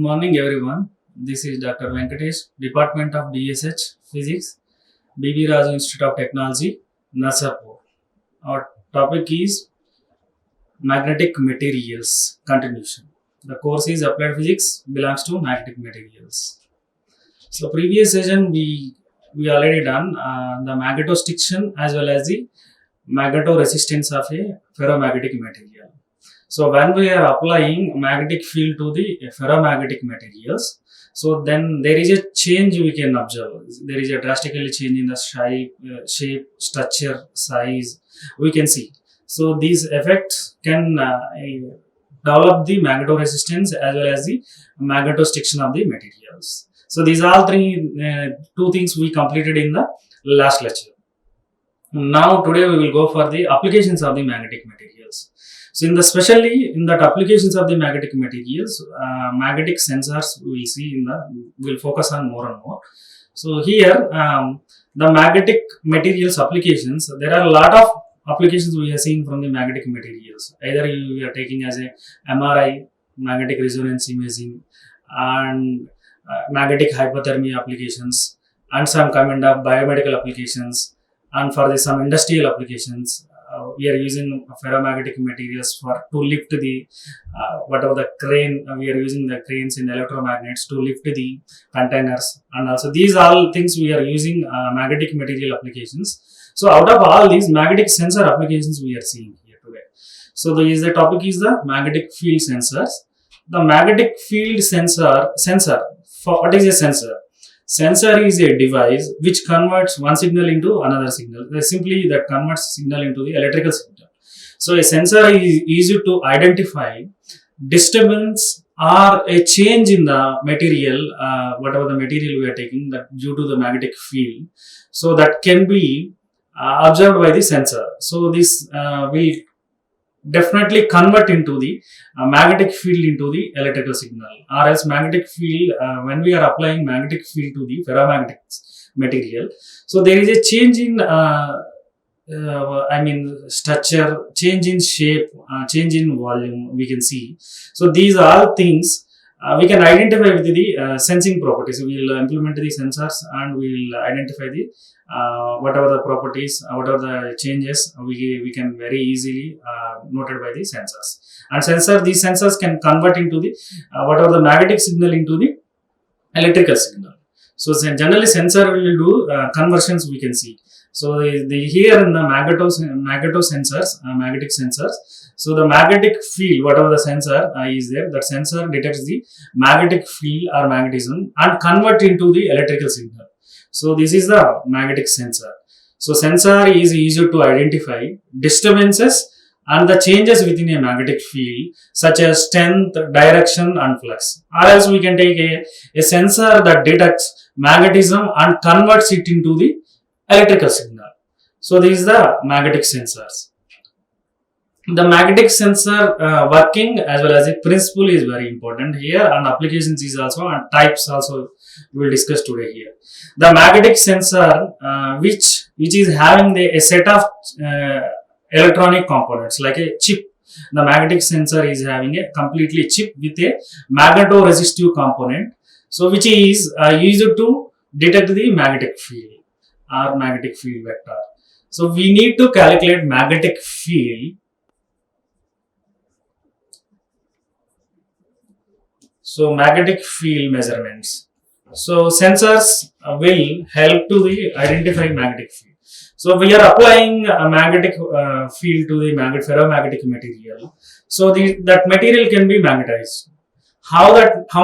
morning, everyone. This is Dr. Venkatesh, Department of DSH Physics, BB Raju Institute of Technology, Narsapur. Our topic is magnetic materials continuation. The course is applied physics, belongs to magnetic materials. So previous session we already done the magnetostriction as well as the magnetoresistance of a ferromagnetic material. So when we are applying magnetic field to the ferromagnetic materials, so then there is a change we can observe. There is a drastically change in the shape, structure, size. We can see. So these effects can develop the magnetoresistance as well as the magnetostriction of the materials. So these are two things we completed in the last lecture. Now today we will go for the applications of the magnetic materials. So especially in that applications of the magnetic materials, magnetic sensors we will see we'll focus on more and more. So here the magnetic materials applications, there are a lot of applications we are seeing from the magnetic materials. Either you are taking as a MRI, magnetic resonance imaging, and magnetic hypothermia applications, and some kind of biomedical applications, and for some industrial applications. We are using ferromagnetic materials to lift the whatever the crane. We are using the cranes in electromagnets to lift the containers, and also these all things we are using magnetic material applications. So out of all these magnetic sensor applications we are seeing here today. So the topic is the magnetic field sensors. The magnetic field sensor. What is a sensor? Sensor is a device which converts one signal into another signal. Simply that converts signal into the electrical signal. So a sensor is easy to identify disturbance or a change in the material, whatever the material we are taking, that due to the magnetic field. So that can be observed by the sensor. So this will definitely convert into the magnetic field into the electrical signal, or else magnetic field when we are applying magnetic field to the ferromagnetic material, so there is a change in structure, change in shape, change in volume we can see. So these are things we can identify with the sensing properties. We will implement the sensors and we will identify the whatever the properties, whatever the changes, we can very easily noted by the sensors. And these sensors can convert into the whatever the magnetic signal into the electrical signal. So generally sensor will do conversions we can see. So here in the magnetic sensors. So the magnetic field, whatever the sensor is there, that sensor detects the magnetic field or magnetism and convert into the electrical signal. So this is the magnetic sensor. So sensor is easier to identify disturbances and the changes within a magnetic field, such as strength, direction and flux. Or else we can take a sensor that detects magnetism and converts it into the electrical signal. So this is the magnetic sensors. The magnetic sensor working as well as the principle is very important here, and applications is also, and types also we will discuss today here. The magnetic sensor which is having a set of electronic components like a chip. The magnetic sensor is having a completely chip with a magnetoresistive component, so which is used to detect the magnetic field or magnetic field vector. So we need to calculate magnetic field. So magnetic field measurements. So sensors will help to identify magnetic field. So we are applying a magnetic field to the ferromagnetic material. So that material can be magnetized. How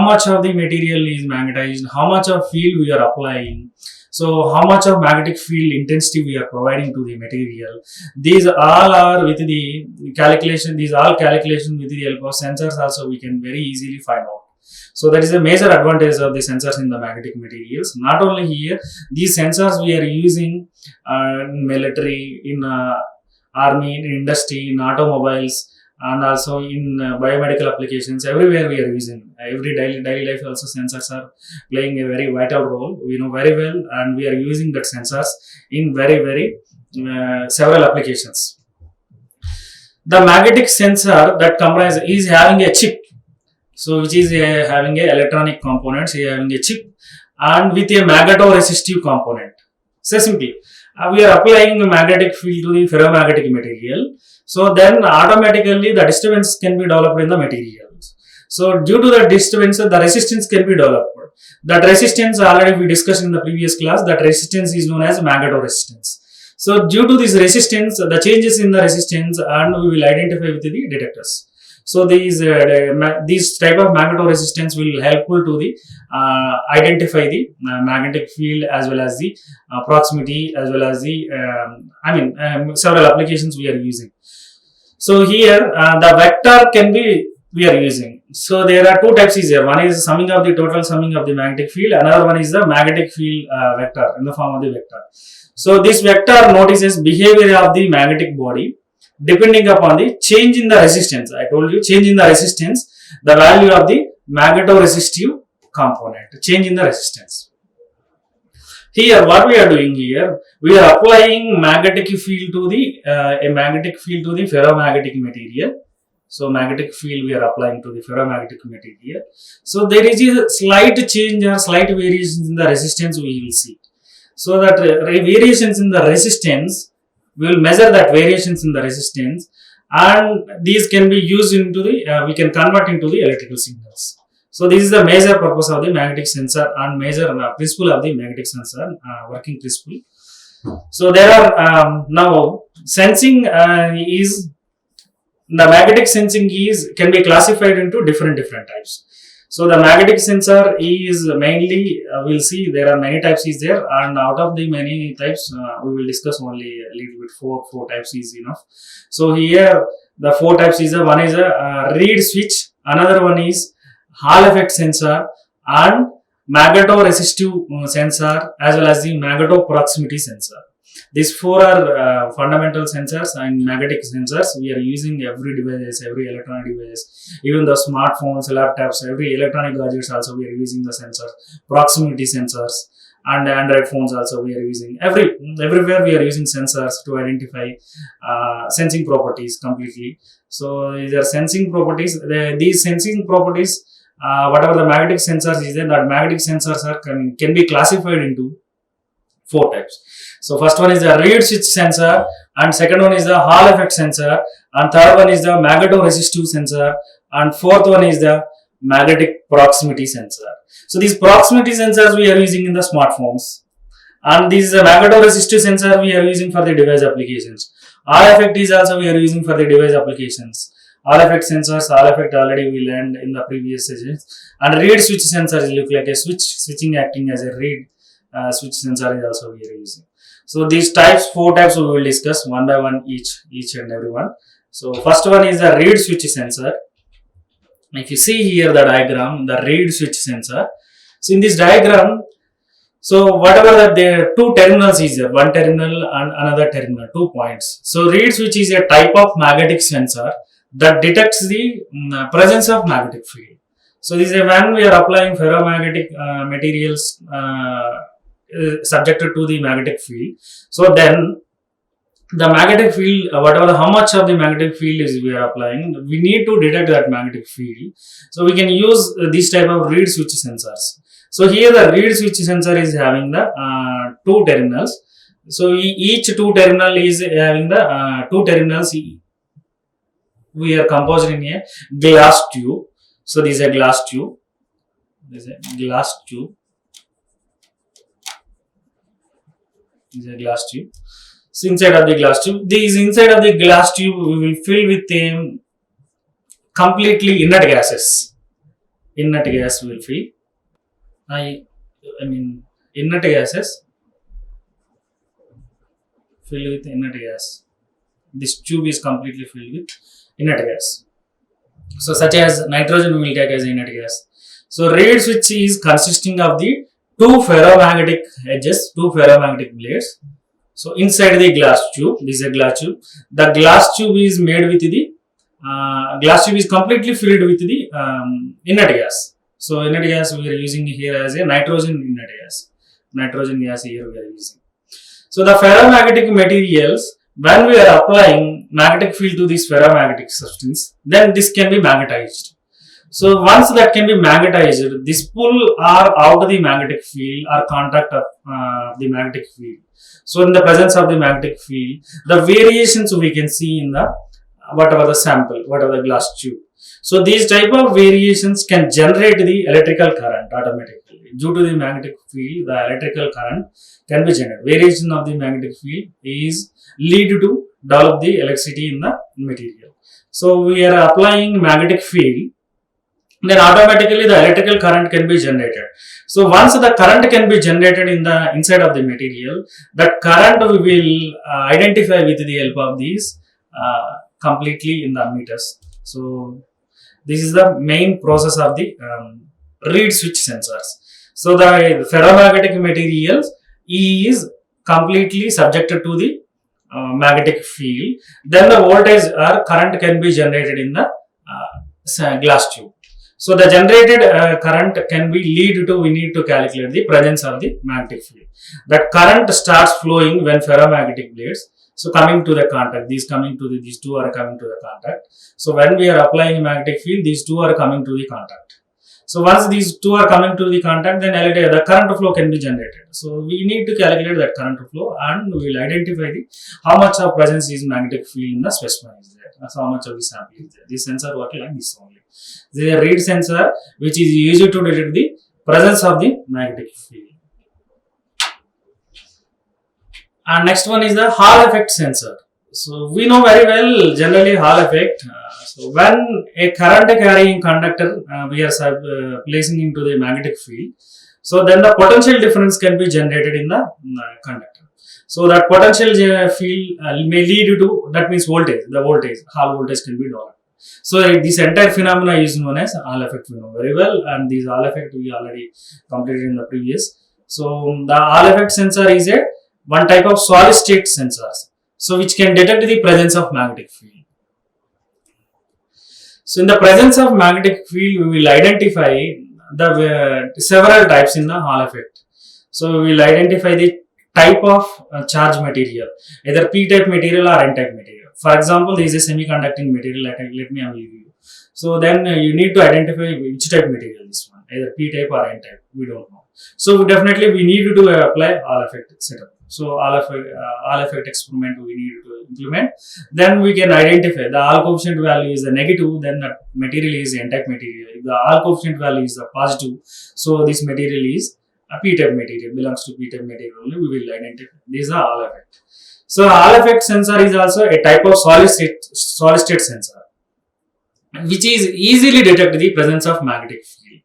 much of the material is magnetized? How much of field we are applying? So how much of magnetic field intensity we are providing to the material? These all are with the calculation. These all calculations with the help of sensors also we can very easily find out. So that is a major advantage of the sensors in the magnetic materials. Not only here, these sensors we are using in military, in army, in industry, in automobiles, and also in biomedical applications. Everywhere we are using. Every daily life also sensors are playing a very vital role. We know very well, and we are using that sensors in very several applications. The magnetic sensor that is having a chip. So which is having a electronic components, having a chip and with a magnetoresistive component. So simply, we are applying a magnetic field to the ferromagnetic material. So then automatically the disturbance can be developed in the materials. So due to the disturbance, the resistance can be developed. That resistance already we discussed in the previous class. That resistance is known as magnetoresistance. So due to this resistance, the changes in the resistance, and we will identify with the detectors. So these type of magnetoresistance will helpful to the identify the magnetic field as well as the proximity as well as the several applications we are using. So here the vector can be we are using. So there are two types is here. One is summing of the total summing of the magnetic field. Another one is the magnetic field vector in the form of the vector. So this vector notices behavior of the magnetic body depending upon the change in the resistance. I told you change in the resistance, the value of the magnetoresistive component, change in the resistance. Here what we are doing here, we are applying magnetic field to the ferromagnetic material. So magnetic field we are applying to the ferromagnetic material. So there is a slight change or slight variations in the resistance we will see. So that variations in the resistance, we will measure that variations in the resistance, and these can be used into the, we can convert into the electrical signals. So this is the major purpose of the magnetic sensor and major principle of the magnetic sensor, working principle. So there are now sensing is, the magnetic sensing is can be classified into different types. So the magnetic sensor is mainly, we'll see there are many types is there, and out of the many types we will discuss only a little bit. Four types is enough. So here the four types is one is a reed switch, another one is Hall effect sensor and magnetoresistive sensor as well as the magneto proximity sensor. These four are fundamental sensors and magnetic sensors we are using every device, every electronic device, even the smartphones, laptops, every electronic gadgets also we are using the sensors, proximity sensors, and Android phones also we are using. Everywhere we are using sensors to identify sensing properties completely. So these are sensing properties. These sensing properties, whatever the magnetic sensors is there, that magnetic sensors are can be classified into four types. So first one is the reed switch sensor, and second one is the Hall effect sensor, and third one is the magnetoresistive sensor, and fourth one is the magnetic proximity sensor. So these proximity sensors we are using in the smartphones, and this magnetoresistive sensor we are using for the device applications. Hall effect is also we are using for the device applications. Hall effect sensors, Hall effect already we learned in the previous sessions, and reed switch sensors look like a switching acting as a reed switch sensor is also we are using. So these types, four types we will discuss one by one each and every one. So first one is the reed switch sensor. If you see here the diagram, the reed switch sensor. So in this diagram, so whatever that there are two terminals is there, one terminal and another terminal, 2 points. So reed switch is a type of magnetic sensor that detects the presence of magnetic field. So this is when we are applying ferromagnetic materials subjected to the magnetic field. So then the magnetic field, whatever how much of the magnetic field is we are applying, we need to detect that magnetic field. So we can use this type of reed switch sensors. So here the reed switch sensor is having the two terminals. So each two terminal is having the two terminals. We are composed in a glass tube. So this is a glass tube. This is a glass tube. This is a glass tube. So inside of the glass tube, inside of the glass tube we will fill with completely inert gases. Inert gas will fill. I mean inert gases fill with inert gas. This tube is completely filled with inert gas. So such as nitrogen we will take as inert gas. So reed switch is consisting of the two ferromagnetic edges, two ferromagnetic blades. So inside the glass tube, this is a glass tube. The glass tube is made with the glass tube is completely filled with the inert gas. So inert gas we are using here as a nitrogen inert gas. Nitrogen gas here we are using. So the ferromagnetic materials, when we are applying magnetic field to this ferromagnetic substance, then this can be magnetized. So once that can be magnetized, this pull or out of the magnetic field or contact of the magnetic field. So in the presence of the magnetic field, the variations we can see in the whatever the sample, whatever the glass tube. So these type of variations can generate the electrical current automatically. Due to the magnetic field, the electrical current can be generated. Variation of the magnetic field is lead to develop the electricity in the material. So we are applying magnetic field, then automatically the electrical current can be generated. So once the current can be generated in the inside of the material, that current we will identify with the help of these completely in the meters. So this is the main process of the reed switch sensors. So the ferromagnetic materials is completely subjected to the magnetic field. Then the voltage or current can be generated in the glass tube. So the generated current can be lead to, we need to calculate the presence of the magnetic field. That current starts flowing when ferromagnetic blades, so coming to the contact, these two are coming to the contact. So when we are applying magnetic field, these two are coming to the contact. So once these two are coming to the contact, then the current flow can be generated. So we need to calculate that current flow, and we will identify how much of presence is magnetic field in the specimen is there. So how much of the sample is there. This sensor works like this only. This is a reed sensor which is used to detect the presence of the magnetic field. And next one is the Hall effect sensor. So we know very well generally Hall effect. So when a current carrying conductor we are placing into the magnetic field, so then the potential difference can be generated in the conductor. So that potential field may lead to, that means voltage, the voltage, Hall voltage can be developed. So this entire phenomena is known as Hall effect. We know very well, and this Hall effect we already completed in the previous. So the Hall effect sensor is a one type of solid state sensors, so which can detect the presence of magnetic field. So in the presence of magnetic field, we will identify the several types in the Hall effect. So we will identify the type of charge material, either p-type material or n-type material. For example, there is a semiconducting material. Let me give you. So then you need to identify which type material this one, either p-type or n-type. We don't know. So definitely we need to apply Hall effect setup. So Hall effect experiment we need to implement. Then we can identify the Hall coefficient value is the negative, then the material is n-type material. If the Hall coefficient value is the positive, so this material is a p-type material, belongs to p-type material only. We will identify. These are Hall effect. So Hall effect sensor is also a type of solid state sensor, which is easily detect the presence of magnetic field.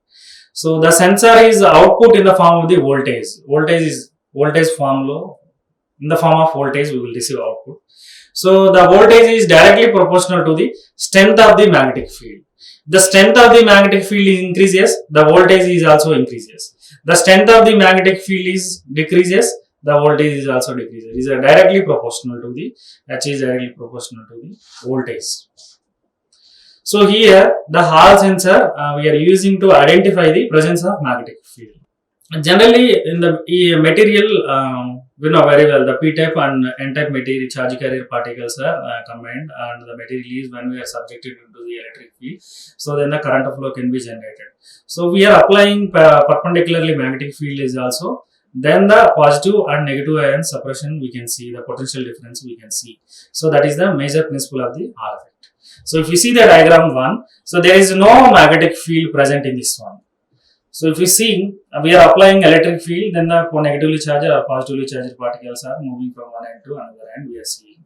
So the sensor is output in the form of the voltage. Voltage is voltage form low. In the form of voltage, we will receive output. So the voltage is directly proportional to the strength of the magnetic field. The strength of the magnetic field increases, the voltage is also increases. The strength of the magnetic field is decreases, the voltage is also decreases. It is directly proportional to the voltage. So here the Hall sensor we are using to identify the presence of magnetic field. Generally in the material, we know very well the p-type and n-type material charge carrier particles are combined, and the material is when we are subjected into the electric field, so then the current flow can be generated. So we are applying perpendicularly magnetic field is also, then the positive and negative ion suppression we can see, the potential difference we can see. So that is the major principle of the Hall effect. So if you see the diagram 1, so there is no magnetic field present in this one. So if you see, we are applying electric field, then the negatively charged or positively charged particles are moving from one end to another end, we are seeing.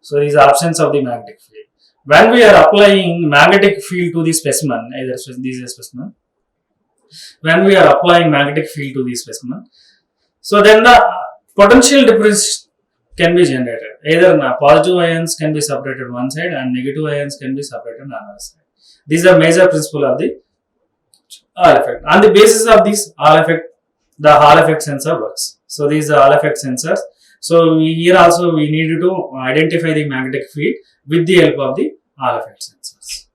So these are absence of the magnetic field. When we are applying magnetic field to the specimen, either this is a specimen, when we are applying magnetic field to the specimen, so then the potential difference can be generated. Either positive ions can be separated one side and negative ions can be separated on the other side. These are major principle of the Hall effect. On the basis of this Hall effect, the Hall effect sensor works. So these are Hall effect sensors. So here also we need to identify the magnetic field with the help of the Hall effect sensors.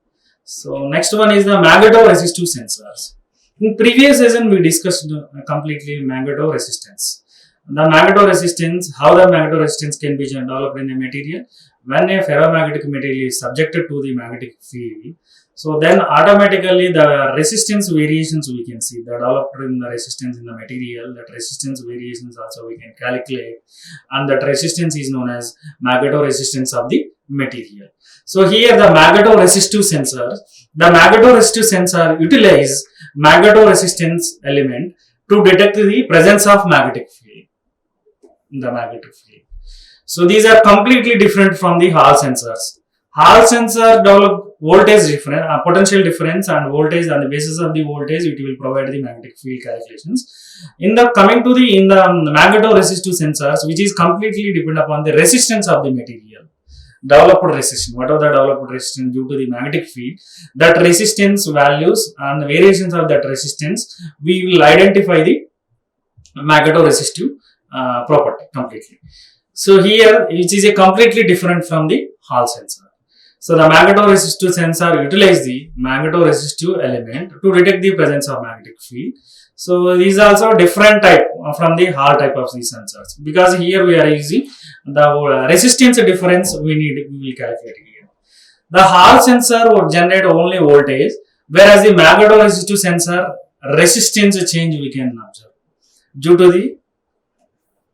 So next one is the Magneto resistive sensors. In previous session we discussed completely Magneto resistance. The Magneto resistance, how the Magneto resistance can be developed in a material, when a ferromagnetic material is subjected to the magnetic field, so then automatically the resistance variations we can see, the developed in the resistance in the material, that resistance variations also we can calculate, and that resistance is known as magnetoresistance of the material. So here the magnetoresistive sensor, utilize magnetoresistance element to detect the presence of magnetic field in the magnetic field. So these are completely different from the Hall sensors. Hall sensor develop voltage difference, potential difference and voltage. On the basis of the voltage, it will provide the magnetic field calculations. In the magnetoresistive sensors, which is completely depend upon the resistance of the material, developed resistance, whatever the developed resistance due to the magnetic field, that resistance values and the variations of that resistance, we will identify the magnetoresistive property completely. So here, which is a completely different from the Hall sensor. So the magnetoresistive sensor utilize the magnetoresistive element to detect the presence of magnetic field. So these are also different type from the Hall type of these sensors, because here we are using the resistance difference we will calculate here. The Hall sensor would generate only voltage, whereas the magnetoresistive sensor resistance change we can observe due to the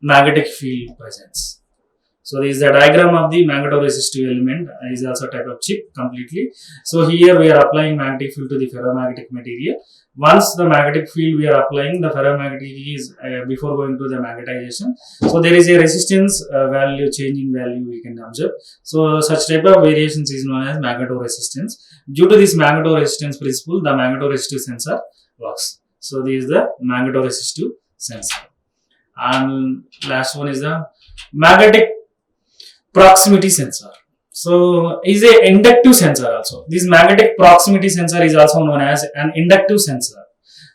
magnetic field presence. So this is the diagram of the magnetoresistive element, is also type of chip completely. So here we are applying magnetic field to the ferromagnetic material. Once the magnetic field we are applying, the ferromagnetic is before going to the magnetization. So there is a resistance value, changing value we can observe. So such type of variations is known as magnetoresistance. Due to this magnetoresistance principle, the magnetoresistive sensor works. So this is the magnetoresistive sensor. And last one is the magnetic proximity sensor. So is a inductive sensor also. This magnetic proximity sensor is also known as an inductive sensor,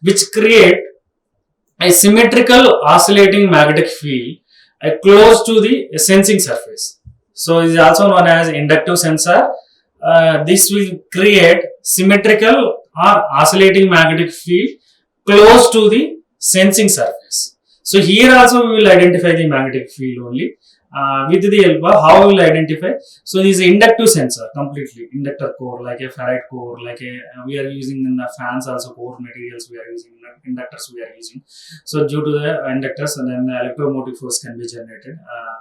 which create a symmetrical oscillating magnetic field close to the sensing surface. So it is also known as inductive sensor. This will create symmetrical or oscillating magnetic field close to the sensing surface. So here also we will identify the magnetic field only. With the help of how we will identify. So this is inductive sensor, completely inductor core, like a ferrite core, like we are using in the fans also core materials we are using, inductors we are using. So due to the inductors, and then the electromotive force can be generated.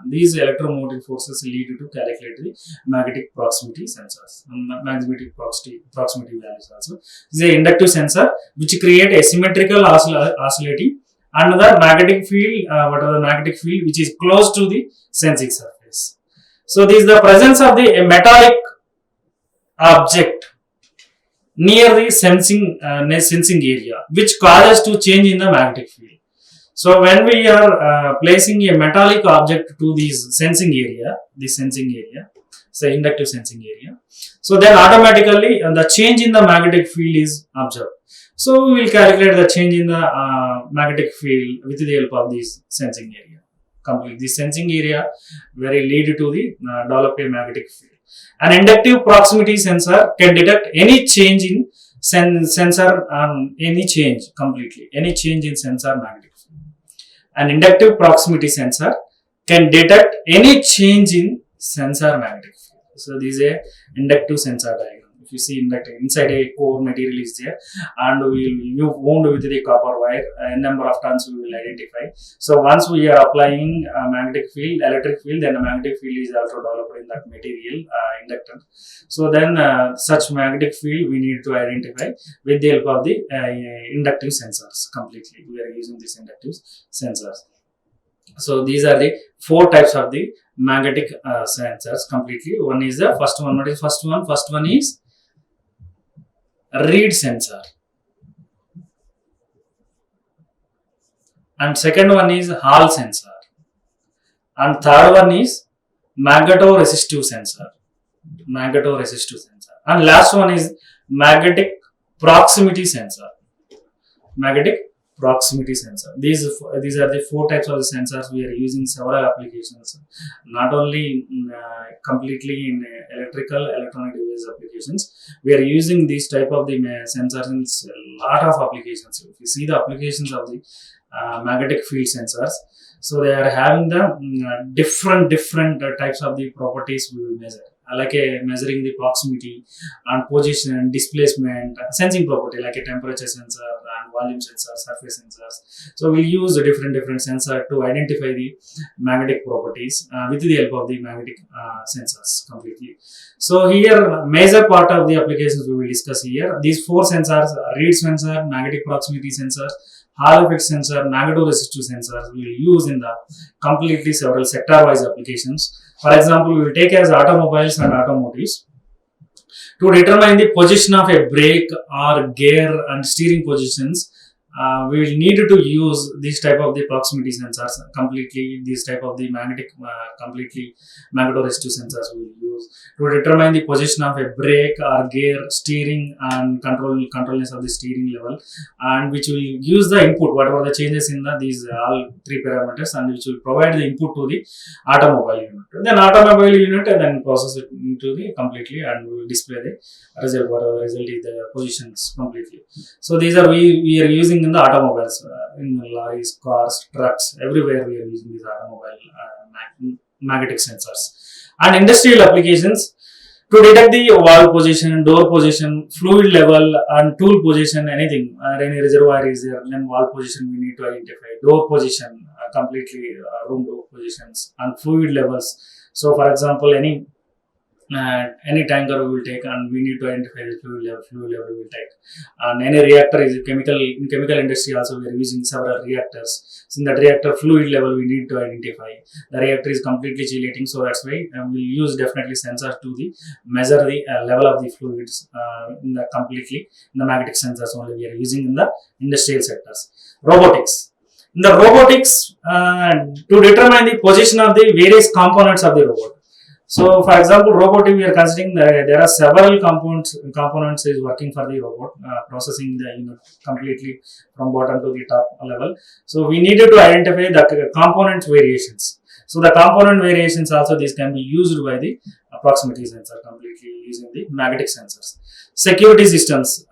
These electromotive forces lead you to calculate the magnetic proximity sensors, magnetic proximity values also. This is an inductive sensor which create a symmetrical oscillating another magnetic field, whatever the magnetic field which is close to the sensing surface. So this is the presence of the metallic object near the sensing area, which causes to change in the magnetic field. So when we are placing a metallic object to this sensing area, so inductive sensing area, so then automatically the change in the magnetic field is observed. So we will calculate the change in the magnetic field with the help of this sensing area. Complete this sensing area very lead to the develop a magnetic field. An inductive proximity sensor can detect any change in sensor, any change in sensor magnetic field. An inductive proximity sensor can detect any change in sensor magnetic field. So this is a inductive sensor diagram. If you see inside a core material is there, and we will wound with the copper wire, a number of turns we will identify. So once we are applying magnetic field, electric field, then the magnetic field is also developed in that material inductor. So then such magnetic field we need to identify with the help of the inductive sensors completely. We are using these inductive sensors. So these are the four types of the magnetic sensors completely. One is the first one. What is first one? First one is reed sensor, and second one is Hall sensor, and third one is magnetoresistive sensor, and last one is magnetic proximity sensor. These are the four types of the sensors we are using several applications, not only completely in electrical electronic device applications. We are using these type of the sensors in a lot of applications. If you see the applications of the magnetic field sensors, So they are having the different types of the properties we will measure, like a measuring the proximity and position, displacement, sensing property like a temperature sensor and volume sensor, surface sensors. So we'll use the different sensor to identify the magnetic properties with the help of the magnetic sensors completely. So here major part of the applications we will discuss here. These four sensors: read sensor, magnetic proximity sensor, Hall effect sensor, Magneto resistor sensors we will use in the completely several sector-wise applications. For example, we will take as automobiles and automotives. To determine the position of a brake or gear and steering positions, we will need to use this type of the proximity sensors completely. This type of the completely magnetoresistive sensors we will use to determine the position of a brake or gear, steering and controlness of the steering level, and which will use the input whatever the changes in these all three parameters, and which will provide the input to the automobile unit. Then automobile unit and then process it into the completely and we will display the result. Whatever the result is the positions completely. So these are we are using in the automobiles, in lorries, cars, trucks, everywhere we are using these automobile magnetic sensors. And industrial applications, to detect the valve position, door position, fluid level and tool position, anything, any reservoir is there, then valve position we need to identify, door position, completely room door positions and fluid levels. So for example, any tanker we will take and we need to identify the fluid level we will take. And any reactor is in chemical industry also we are using several reactors. So in that reactor fluid level we need to identify. The reactor is completely chelating, so that's why we will use definitely sensors to measure the level of the fluids in the magnetic sensors only we are using in the industrial sectors. Robotics. In the robotics, to determine the position of the various components of the robot. So, for example, robotic we are considering there are several components is working for the robot, processing the unit completely from bottom to the top level. So we needed to identify the component variations. So the component variations also these can be used by the proximity sensor completely using the magnetic sensors. Security systems.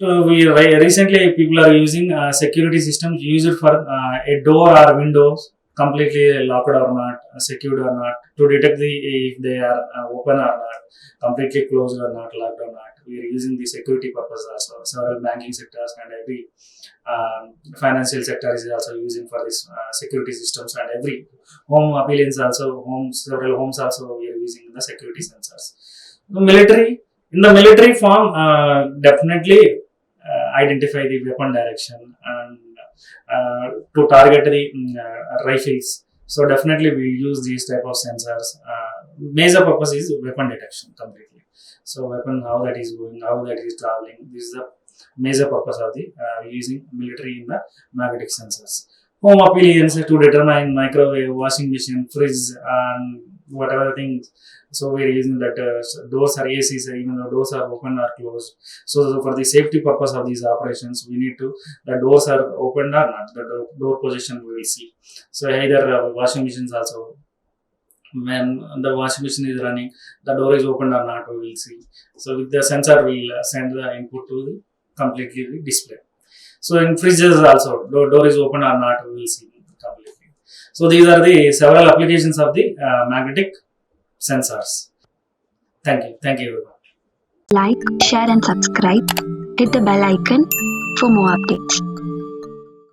Recently people are using security systems used for a door or windows completely locked or not, secured or not, to detect if they are open or not, completely closed or not, locked or not. We are using the security purpose also. Several banking sectors and every financial sector is also using for this security systems, and every home appliance also, several homes also we are using the security sensors. In the military form, definitely identify the weapon direction and to target the rifles. So definitely we use these type of sensors. Major purpose is weapon detection completely. So weapon, how that is going, how that is traveling. This is the major purpose of the using military in the magnetic sensors. Home appliance to determine microwave, washing machine, fridge, and whatever things. So we are using that doors are ACs, even though doors are open or closed. So for the safety purpose of these operations, we need to the doors are opened or not. The door position we will see. So either washing machines also, when the washing machine is running, the door is open or not, we will see. So with the sensor, we will send the input to the completely the display. So in fridges also, door is open or not, we will see completely. So these are the several applications of the magnetic sensors. Thank you everyone. Like, share and subscribe. Hit the bell icon for more updates.